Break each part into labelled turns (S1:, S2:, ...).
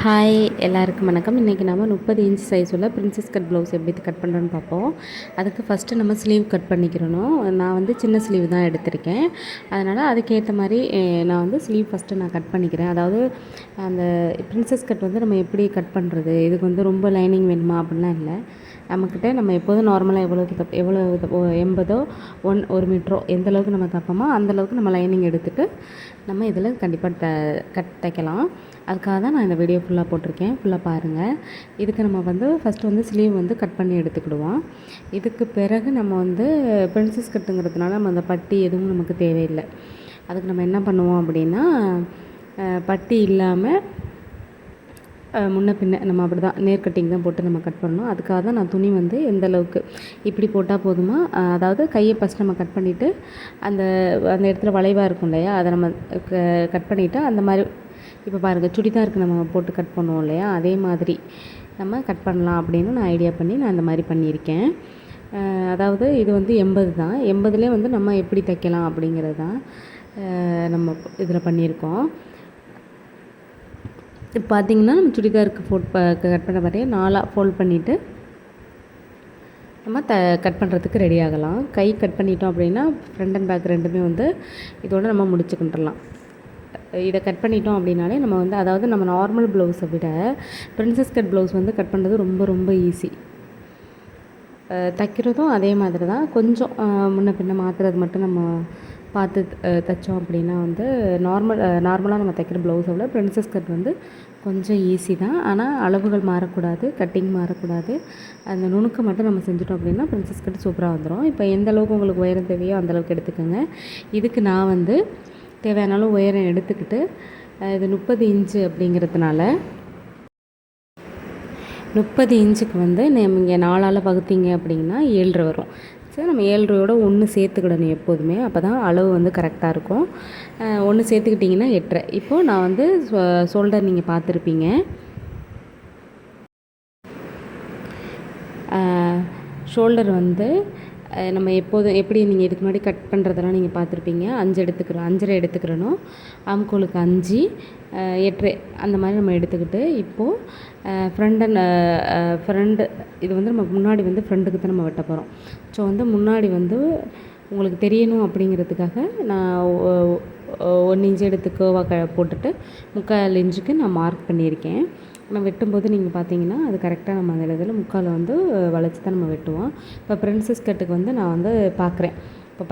S1: Hi எல்லாருக்கும் வணக்கம். இன்றைக்கி நம்ம 30 இன்ச் சைஸ் உள்ள பிரின்சஸ் கட் ப்ளவுஸ் எப்படி கட் பண்ணுறோன்னு பார்ப்போம். அதுக்கு ஃபஸ்ட்டு நம்ம ஸ்லீவ் கட் பண்ணிக்கிறணும். நான் வந்து சின்ன ஸ்லீவ் தான் எடுத்திருக்கேன். அதனால் அதுக்கேற்ற மாதிரி நான் வந்து ஸ்லீவ் ஃபஸ்ட்டு நான் கட் பண்ணிக்கிறேன். அதாவது அந்த பிரின்சஸ் கட் வந்து நம்ம எப்படி கட் பண்ணுறது, இதுக்கு வந்து ரொம்ப லைனிங் வேணுமா அப்படின்லாம் இல்லை. நம்மக்கிட்ட நம்ம எப்போதும் நார்மலாக எவ்வளோ 80 1 மீட்டரோ எந்த அளவுக்கு நம்ம தைப்போமோ அந்தளவுக்கு நம்ம லைனிங் எடுத்துகிட்டு நம்ம இதில் கண்டிப்பாக தைக்கலாம். அதுக்காக தான் நான் இந்த வீடியோ ஃபுல்லாக போட்டிருக்கேன். ஃபுல்லாக பாருங்கள். இதுக்கு நம்ம வந்து ஃபஸ்ட்டு வந்து ஸ்லீவ் வந்து கட் பண்ணி எடுத்துக்கிடுவோம். இதுக்கு பிறகு நம்ம வந்து பிரின்சஸ் கட்டுங்கிறதுனால நம்ம அந்த பட்டி எதுவும் நமக்கு தேவையில்லை. அதுக்கு நம்ம என்ன பண்ணுவோம் அப்படின்னா, பட்டி இல்லாமல் முன்ன பின்ன நம்ம அப்படி தான் நேர் கட்டிங் தான் போட்டு நம்ம கட் பண்ணணும். அதுக்காக தான் நான் துணி வந்து எந்த அளவுக்கு இப்படி போட்டால் போதுமா, அதாவது கையை ஃபஸ்ட் நம்ம கட் பண்ணிவிட்டு அந்த அந்த இடத்துல வளைவாக இருக்கும் இல்லையா, அதை நம்ம கட் பண்ணிவிட்டு அந்த மாதிரி இப்போ பாருங்கள் சுடிதாருக்கு நம்ம போட்டு கட் பண்ணுவோம் இல்லையா, அதே மாதிரி நம்ம கட் பண்ணலாம் அப்படின்னு நான் ஐடியா பண்ணி நான் இந்த மாதிரி பண்ணியிருக்கேன். அதாவது இது வந்து 80 தான். 80லே வந்து நம்ம எப்படி தைக்கலாம் அப்படிங்கிறது தான் நம்ம இதில் பண்ணியிருக்கோம். இப்போ பார்த்திங்கன்னா நம்ம சுடிதாருக்கு கட் பண்ண மாதிரி 4 ஃபோல்ட் பண்ணிவிட்டு நம்ம கட் பண்ணுறதுக்கு ரெடி ஆகலாம். கை கட் பண்ணிட்டோம் அப்படின்னா ஃப்ரண்ட் அண்ட் பேக் ரெண்டுமே வந்து இதோடு நம்ம முடிச்சுக்கிட்டுலாம். இதை கட் பண்ணிட்டோம் அப்படின்னாலே நம்ம வந்து, அதாவது நம்ம நார்மல் ப்ளவுஸை விட பிரின்சஸ் கட் ப்ளவுஸ் வந்து கட் பண்ணுறது ரொம்ப ரொம்ப ஈஸி. தைக்கிறதும் அதே மாதிரி தான். கொஞ்சம் முன்ன பின்ன மாற்றுறது மட்டும் நம்ம பார்த்து தைச்சோம் அப்படின்னா வந்து நார்மலாக நம்ம தைக்கிற ப்ளவுஸை விட பிரின்சஸ் கட் வந்து கொஞ்சம் ஈஸி தான். ஆனால் அளவுகள் மாறக்கூடாது, கட்டிங் மாறக்கூடாது. அந்த நுணுக்கு மட்டும் நம்ம செஞ்சுட்டோம் அப்படின்னா பிரின்சஸ் கட் சூப்பராக வந்துடும். இப்போ எந்த அளவுக்கு உங்களுக்கு உயரம் தேவையோ அந்தளவுக்கு எடுத்துக்கோங்க. இதுக்கு நான் வந்து தேவையான அளவு உயரம் எடுத்துக்கிட்டு, இது 30 இன்ச்சு அப்படிங்கிறதுனால 30 இன்ச்சுக்கு வந்து நீங்கள் 4ஆல் வகுத்தீங்க அப்படின்னா 7.5 வரும். சரி, நம்ம 7.5யோட 1 சேர்த்துக்கிடணும் எப்போதுமே. அப்போ தான் அளவு வந்து கரெக்டாக இருக்கும். 1 சேர்த்துக்கிட்டிங்கன்னா 8.5. இப்போது நான் வந்து ஷோல்டர் நீங்கள் பார்த்துருப்பீங்க. ஷோல்டர் வந்து நம்ம எப்போதும் எப்படி நீங்கள் இதுக்கு முன்னாடி கட் பண்ணுறதெல்லாம் நீங்கள் பார்த்துருப்பீங்க. 5 எடுத்துக்கிறோம், 5.5 எடுத்துக்கிறணும். ஆம்கோலுக்கு 5, 8.5 அந்த மாதிரி நம்ம எடுத்துக்கிட்டு, இப்போது ஃப்ரண்ட் இது வந்து நம்ம முன்னாடி வந்து ஃப்ரண்ட்டுக்கு தான் நம்ம வெட்ட போகிறோம். ஸோ வந்து முன்னாடி வந்து உங்களுக்கு தெரியணும் அப்படிங்கிறதுக்காக நான் 1 இன்ச்சு எடுத்து கேர்வாக போட்டுட்டு 3/4 இன்ச்சுக்கு நான் மார்க் பண்ணியிருக்கேன். நம்ம வெட்டும்போது நீங்கள் பார்த்தீங்கன்னா அது கரெக்டாக நம்ம அந்த இடத்துல 3/4 வந்து வளைச்சி தான் நம்ம வெட்டுவோம். இப்போ பிரின்சஸ் கட்டுக்கு வந்து நான் வந்து பார்க்குறேன். இப்போ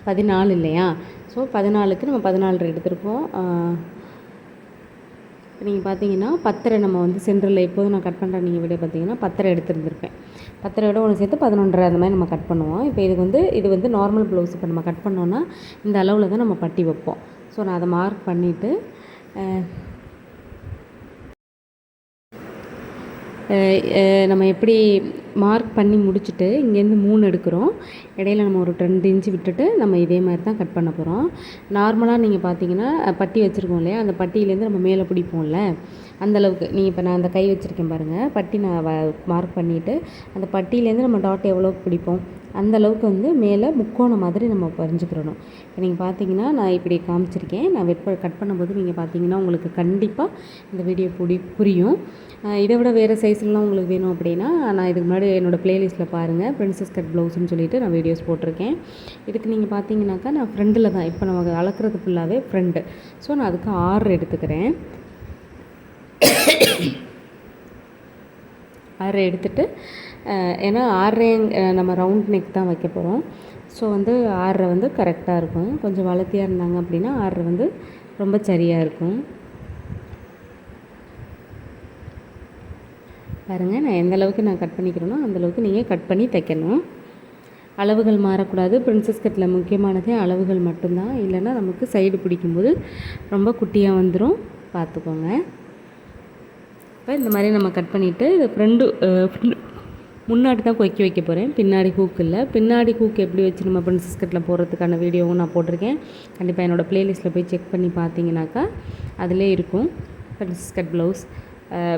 S1: 14 இல்லையா, ஸோ 14க்கு நம்ம 14 எடுத்திருக்கோம். நீங்கள் பார்த்தீங்கன்னா 10.5 நம்ம வந்து சென்டரில் எப்போதும் நான் கட் பண்ணுற நீங்கள் வீடியோ பார்த்தீங்கன்னா 10.5 எடுத்துருந்துருப்பேன். 10.5 ஒன்று சேர்த்து 11.5 அந்த மாதிரி நம்ம கட் பண்ணுவோம். இப்போ இது வந்து நார்மல் ப்ளவுஸ். இப்போ நம்ம கட் பண்ணோன்னா இந்த அளவில் தான் நம்ம பட்டி வைப்போம். ஸோ நான் அதை மார்க் பண்ணிவிட்டு நம்ம எப்படி மார்க் பண்ணி முடிச்சுட்டு இங்கேருந்து 3 எடுக்கிறோம். இடையில நம்ம ஒரு 2 இன்ச்சு விட்டுட்டு நம்ம இதே மாதிரி தான் கட் பண்ண போகிறோம். நார்மலாக நீங்கள் பார்த்தீங்கன்னா பட்டி வச்சுருக்கோம் இல்லையா, அந்த பட்டியிலேருந்து நம்ம மேலே பிடிப்போம்ல, அந்தளவுக்கு நீங்கள் இப்போ நான் அந்த கை வச்சுருக்கேன் பாருங்கள், பட்டி நான் மார்க் பண்ணிவிட்டு அந்த பட்டியிலேருந்து நம்ம டாட் எவ்வளோக்கு பிடிப்போம் அந்தளவுக்கு வந்து மேலே முக்கோணம் மாதிரி நம்ம வரைஞ்சிக்கிறணும். இப்போ நீங்கள் பார்த்தீங்கன்னா நான் இப்படி காமிச்சிருக்கேன். நான் கட் பண்ணும்போது நீங்கள் பார்த்தீங்கன்னா உங்களுக்கு கண்டிப்பாக இந்த வீடியோ புரியும். இதை விட வேறு சைஸ்லாம் உங்களுக்கு வேணும் அப்படின்னா நான் இதுக்கு முன்னாடி என்னோடய ப்ளேலிஸ்ட்டில் பாருங்கள், பிரின்சஸ் கட் ப்ளவுஸ்ன்னு சொல்லிட்டு நான் வீடியோஸ் போட்டிருக்கேன். இதுக்கு நீங்கள் பார்த்தீங்கன்னாக்கா நான் ஃப்ரண்டில் தான் இப்போ நம்ம அளக்கிறது ஃபுல்லாகவே ஃப்ரண்ட்டு. ஸோ நான் அதுக்கு 6 எடுத்துக்கிறேன். 6 எடுத்துகிட்டு, ஏன்னா 6 நம்ம ரவுண்ட் நெக் தான் வைக்க போகிறோம். ஸோ வந்து 6 வந்து கரெக்டாக இருக்கும். கொஞ்சம் வளர்த்தியாக இருந்தாங்க அப்படின்னா 6 வந்து ரொம்ப சரியாக இருக்கும். பாருங்கள், நான் எந்த அளவுக்கு நான் கட் பண்ணிக்கிறேனோ அந்தளவுக்கு நீங்கள் கட் பண்ணி தைக்கணும். அளவுகள் மாறக்கூடாது. பிரின்சஸ் கட்டில் முக்கியமானதே அளவுகள் மட்டும்தான். இல்லைன்னா நமக்கு சைடு பிடிக்கும்போது ரொம்ப குட்டியாக வந்துடும், பார்த்துக்கோங்க. இப்போ இந்த மாதிரி நம்ம கட் பண்ணிவிட்டு இது முன்னாடி தான் கொக்கி வைக்க போகிறேன், பின்னாடி ஹூக் இல்லை. பின்னாடி ஹூக் எப்படி வச்சு நம்ம பிரின்சஸ் கட்டில் போடுறதுக்கான வீடியோவும் நான் போட்டிருக்கேன். கண்டிப்பாக என்னோடய ப்ளேலிஸ்ட்டில் போய் செக் பண்ணி பார்த்தீங்கன்னாக்கா அதிலே இருக்கும். பிரின்சஸ் கட் ப்ளவுஸ்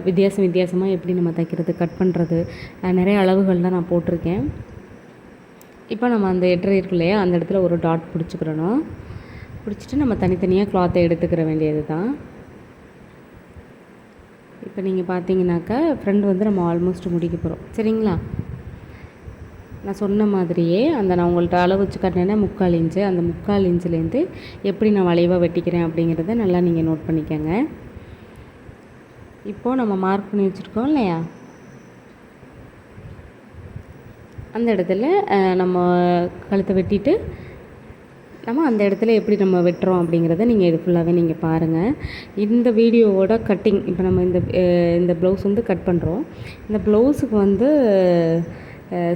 S1: வித்தியாசமாக எப்படி நம்ம தைக்கிறது, கட் பண்ணுறது, நிறைய அளவுகள்லாம் நான் போட்டிருக்கேன். இப்போ நம்ம அந்த 8.5 இருக்கு இல்லையா, அந்த இடத்துல ஒரு டாட் பிடிச்சிக்கிறணும். பிடிச்சிட்டு நம்ம தனித்தனியாக கிளாத்தை எடுத்துக்கிற வேண்டியது தான். இப்போ நீங்கள் பார்த்தீங்கன்னாக்கா ஃப்ரண்ட் வந்து நம்ம ஆல்மோஸ்ட் முடிக்க போகிறோம். சரிங்களா? நான் சொன்ன மாதிரியே நான் உங்கள்கிட்ட அளவு வச்சு காட்டினேன்னா 3/4 இன்ச்சு, அந்த 3/4 இன்ச்சுலேருந்து எப்படி நான் வளைவாக வெட்டிக்கிறேன் அப்படிங்கிறத நல்லா நீங்கள் நோட் பண்ணிக்கோங்க. இப்போது நம்ம மார்க் பண்ணி வச்சுருக்கோம் இல்லையா, அந்த இடத்துல நம்ம கழுத்தை வெட்டிட்டு நம்ம அந்த இடத்துல எப்படி நம்ம வெட்டுறோம் அப்படிங்கிறத நீங்கள் இது ஃபுல்லாகவே நீங்கள் பாருங்கள். இந்த வீடியோவோட கட்டிங் இப்போ நம்ம இந்த ப்ளவுஸ் வந்து கட் பண்ணுறோம். இந்த ப்ளவுஸுக்கு வந்து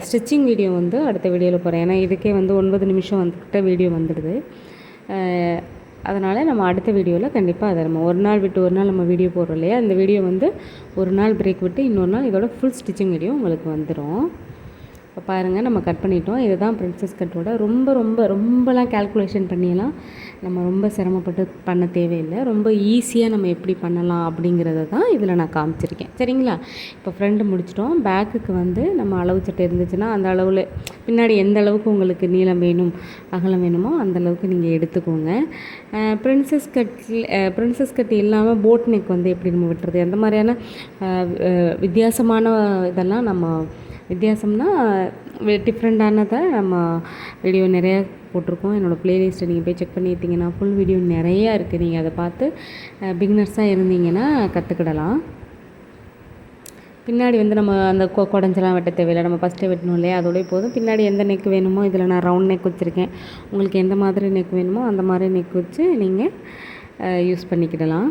S1: ஸ்டிச்சிங் வீடியோ வந்து அடுத்த வீடியோவில் போகிறேன். ஏன்னா இதுக்கே வந்து 9 நிமிஷம் வந்துக்கிட்ட வீடியோ வந்துடுது. அதனால் நம்ம அடுத்த வீடியோவில் கண்டிப்பாக அதை நம்ம ஒரு நாள் விட்டு ஒரு நாள் நம்ம வீடியோ போடுறோம் இல்லையா, இந்த வீடியோ வந்து ஒரு நாள் பிரேக் விட்டு இன்னொரு நாள் இதோட ஃபுல் ஸ்டிச்சிங் வீடியோ உங்களுக்கு வந்துடும். இப்போ பாருங்கள், நம்ம கட் பண்ணிட்டோம். இதுதான் பிரின்சஸ் கட்டோட ரொம்பலாம் கால்குலேஷன் பண்ணியெல்லாம் நம்ம ரொம்ப சிரமப்பட்டு பண்ண தேவையில்லை. ரொம்ப ஈஸியாக நம்ம எப்படி பண்ணலாம் அப்படிங்கிறத தான் இதில் நான் காமிச்சிருக்கேன். சரிங்களா? இப்போ ஃப்ரண்ட் முடிச்சிட்டோம். பேக்குக்கு வந்து நம்ம அளவு சட்டை இருந்துச்சுன்னா அந்த அளவில் பின்னாடி எந்த அளவுக்கு உங்களுக்கு நீளம் வேணும் அகலம் வேணுமோ அந்த அளவுக்கு நீங்கள் எடுத்துக்கோங்க. பிரின்சஸ் கட் இல்லாமல் போட் நெக் வந்து எப்படி நம்ம விட்டுறது, அந்த மாதிரியான வித்தியாசமான இதெல்லாம் நம்ம வித்தியாசம்னா டிஃப்ரெண்ட்டானதை நம்ம வீடியோ நிறையா போட்டிருக்கோம். என்னோடய ப்ளேலிஸ்ட்டை நீங்கள் போய் செக் பண்ணியிருந்தீங்கன்னா ஃபுல் வீடியோ நிறையா இருக்குது. நீங்கள் அதை பார்த்து பிகினர்ஸாக இருந்தீங்கன்னா கற்றுக்கிடலாம். பின்னாடி வந்து நம்ம அந்த குடஞ்செல்லாம் வெட்ட தேவையில்லை, நம்ம ஃபஸ்ட்டே வெட்டணும் இல்லையா, அதோடய போதும். பின்னாடி எந்த நெக் வேணுமோ, இதில் நான் ரவுண்ட் நெக் வச்சுருக்கேன். உங்களுக்கு எந்த மாதிரி நெக் வேணுமோ அந்த மாதிரி நெக் வச்சு நீங்கள் யூஸ் பண்ணிக்கிடலாம்.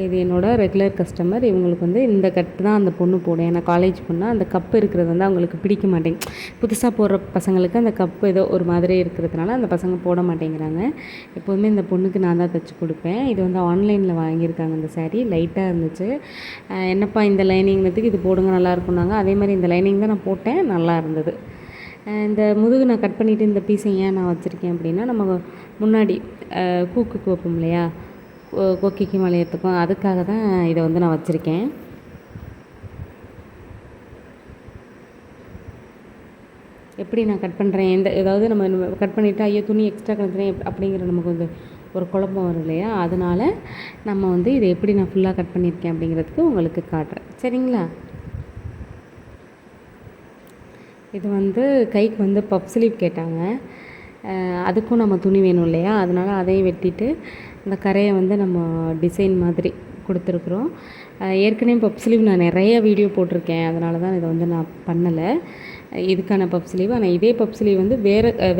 S1: இது என்னோடய ரெகுலர் கஸ்டமர். இவங்களுக்கு வந்து இந்த கட்டு தான் அந்த பொண்ணு போடும். ஏன்னா காலேஜ் பொண்ணால் அந்த கப்பு இருக்கிறது வந்து அவங்களுக்கு பிடிக்க மாட்டேங்குது. புதுசாக போடுற பசங்களுக்கு அந்த கப்பு ஏதோ ஒரு மாதிரி இருக்கிறதுனால அந்த பசங்க போட மாட்டேங்கிறாங்க. எப்போதுமே இந்த பொண்ணுக்கு நான் தான் தைச்சி கொடுப்பேன். இது வந்து ஆன்லைனில் வாங்கியிருக்காங்க. இந்த சாரீ லைட்டாக இருந்துச்சு. என்னப்பா இந்த லைனிங்கிறதுக்கு இது போடுங்க நல்லாயிருக்குன்னாங்க. அதே மாதிரி இந்த லைனிங் தான் நான் போட்டேன், நல்லா இருந்தது. இந்த முதுகு நான் கட் பண்ணிவிட்டு இந்த பீஸை ஏன் நான் வச்சுருக்கேன் அப்படின்னா, நம்ம முன்னாடி கூக்குக்கு வைப்போம் இல்லையா, கொக்கிக்கும் வளையத்துக்கும், அதுக்காக தான் இதை வந்து நான் வச்சுருக்கேன். எப்படி நான் கட் பண்ணுறேன், ஏதாவது நம்ம கட் பண்ணிவிட்டு ஐயோ துணி எக்ஸ்ட்ரா கலந்துறேன் அப்படிங்கிற நமக்கு வந்து ஒரு குழப்பம் வரும் இல்லையா, அதனால் நம்ம வந்து இதை எப்படி நான் ஃபுல்லாக கட் பண்ணியிருக்கேன் அப்படிங்கிறதுக்கு உங்களுக்கு காட்டுறேன். சரிங்களா? இது வந்து கைக்கு வந்து பப் ஸ்லீவ் கேட்டாங்க. அதுக்கும் நம்ம துணி வேணும் இல்லையா, அதனால் அதையும் வெட்டிட்டு இந்த கரையை வந்து நம்ம டிசைன் மாதிரி கொடுத்துருக்குறோம். ஏற்கனவே பப் ஸ்லீவ் நான் நிறைய வீடியோ போட்டிருக்கேன், அதனால தான் இதை வந்து நான் பண்ணலை இதுக்கான பப் ஸ்லீவ். ஆனால் இதே பப் ஸ்லீவ் வந்து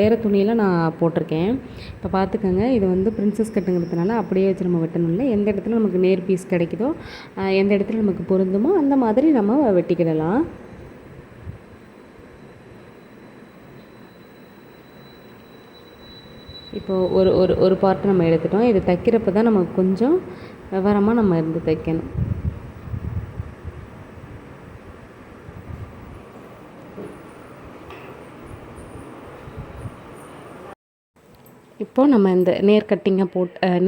S1: வேறு துணியில் நான் போட்டிருக்கேன். இப்போ பார்த்துக்கோங்க, இது வந்து பிரின்சஸ் கட்டுங்கிறதுனால அப்படியே வச்சு நம்ம வெட்டணும் இல்லை, எந்த இடத்துல நமக்கு நேர் பீஸ் கிடைக்குதோ, எந்த இடத்துல நமக்கு பொருந்துமோ அந்த மாதிரி நம்ம வெட்டிக்கிடலாம். இப்போது ஒரு பார்ட் நம்ம எடுத்துட்டோம். இது தைக்கிறப்ப தான் நமக்கு கொஞ்சம் விவரமாக நம்ம இருந்து தைக்கணும். இப்போது நம்ம இந்த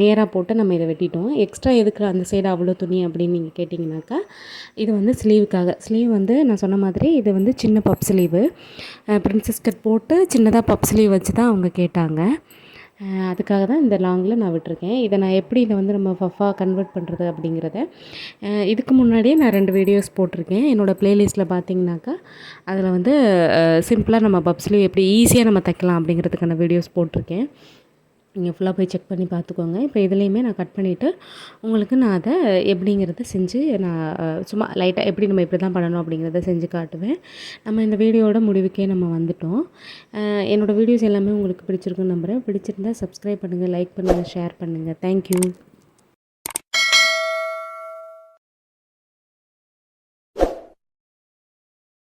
S1: நேராக போட்டு நம்ம இதை வெட்டிட்டோம். எக்ஸ்ட்ரா எதுக்கு அந்த சைடு அவ்வளோ துணி அப்படின்னு நீங்கள் கேட்டிங்கனாக்கா, இது வந்து ஸ்லீவுக்காக. ஸ்லீவ் வந்து நான் சொன்ன மாதிரி இது வந்து சின்ன பப் ஸ்லீவு. பிரின்சஸ் கட் போட்டு சின்னதாக பப் ஸ்லீவ் வச்சு தான் அவங்க கேட்டாங்க. அதுக்காக தான் இந்த லாங்கில் நான் விட்டுருக்கேன். இதை நான் எப்படி இதை வந்து நம்ம பஃபாக கன்வெர்ட் பண்ணுறது அப்படிங்கிறத இதுக்கு முன்னாடியே நான் 2 வீடியோஸ் போட்டிருக்கேன். என்னோடய ப்ளேலிஸ்ட்டில் பார்த்தீங்கன்னாக்கா அதில் வந்து சிம்பிளாக நம்ம பப் ஸ்லீவ் எப்படி ஈஸியாக நம்ம தைக்கலாம் அப்படிங்கிறதுக்கான வீடியோஸ் போட்டிருக்கேன். நீங்கள் ஃபுல்லாக போய் செக் பண்ணி பார்த்துக்கோங்க. இப்போ இதுலேயுமே நான் கட் பண்ணிவிட்டு உங்களுக்கு நான் அதை எப்படிங்கிறத செஞ்சு நான் சும்மா லைட்டாக எப்படி நம்ம இப்படி தான் பண்ணணும் அப்படிங்கிறத செஞ்சு காட்டுவேன். நம்ம இந்த வீடியோவோட முடிவுக்கே நம்ம வந்துட்டோம். என்னோடய வீடியோஸ் எல்லாமே உங்களுக்கு பிடிச்சிருக்குன்னு நம்புகிறேன். பிடிச்சிருந்தால் சப்ஸ்கிரைப் பண்ணுங்கள், லைக் பண்ணுங்கள், ஷேர் பண்ணுங்கள். தேங்க்யூ.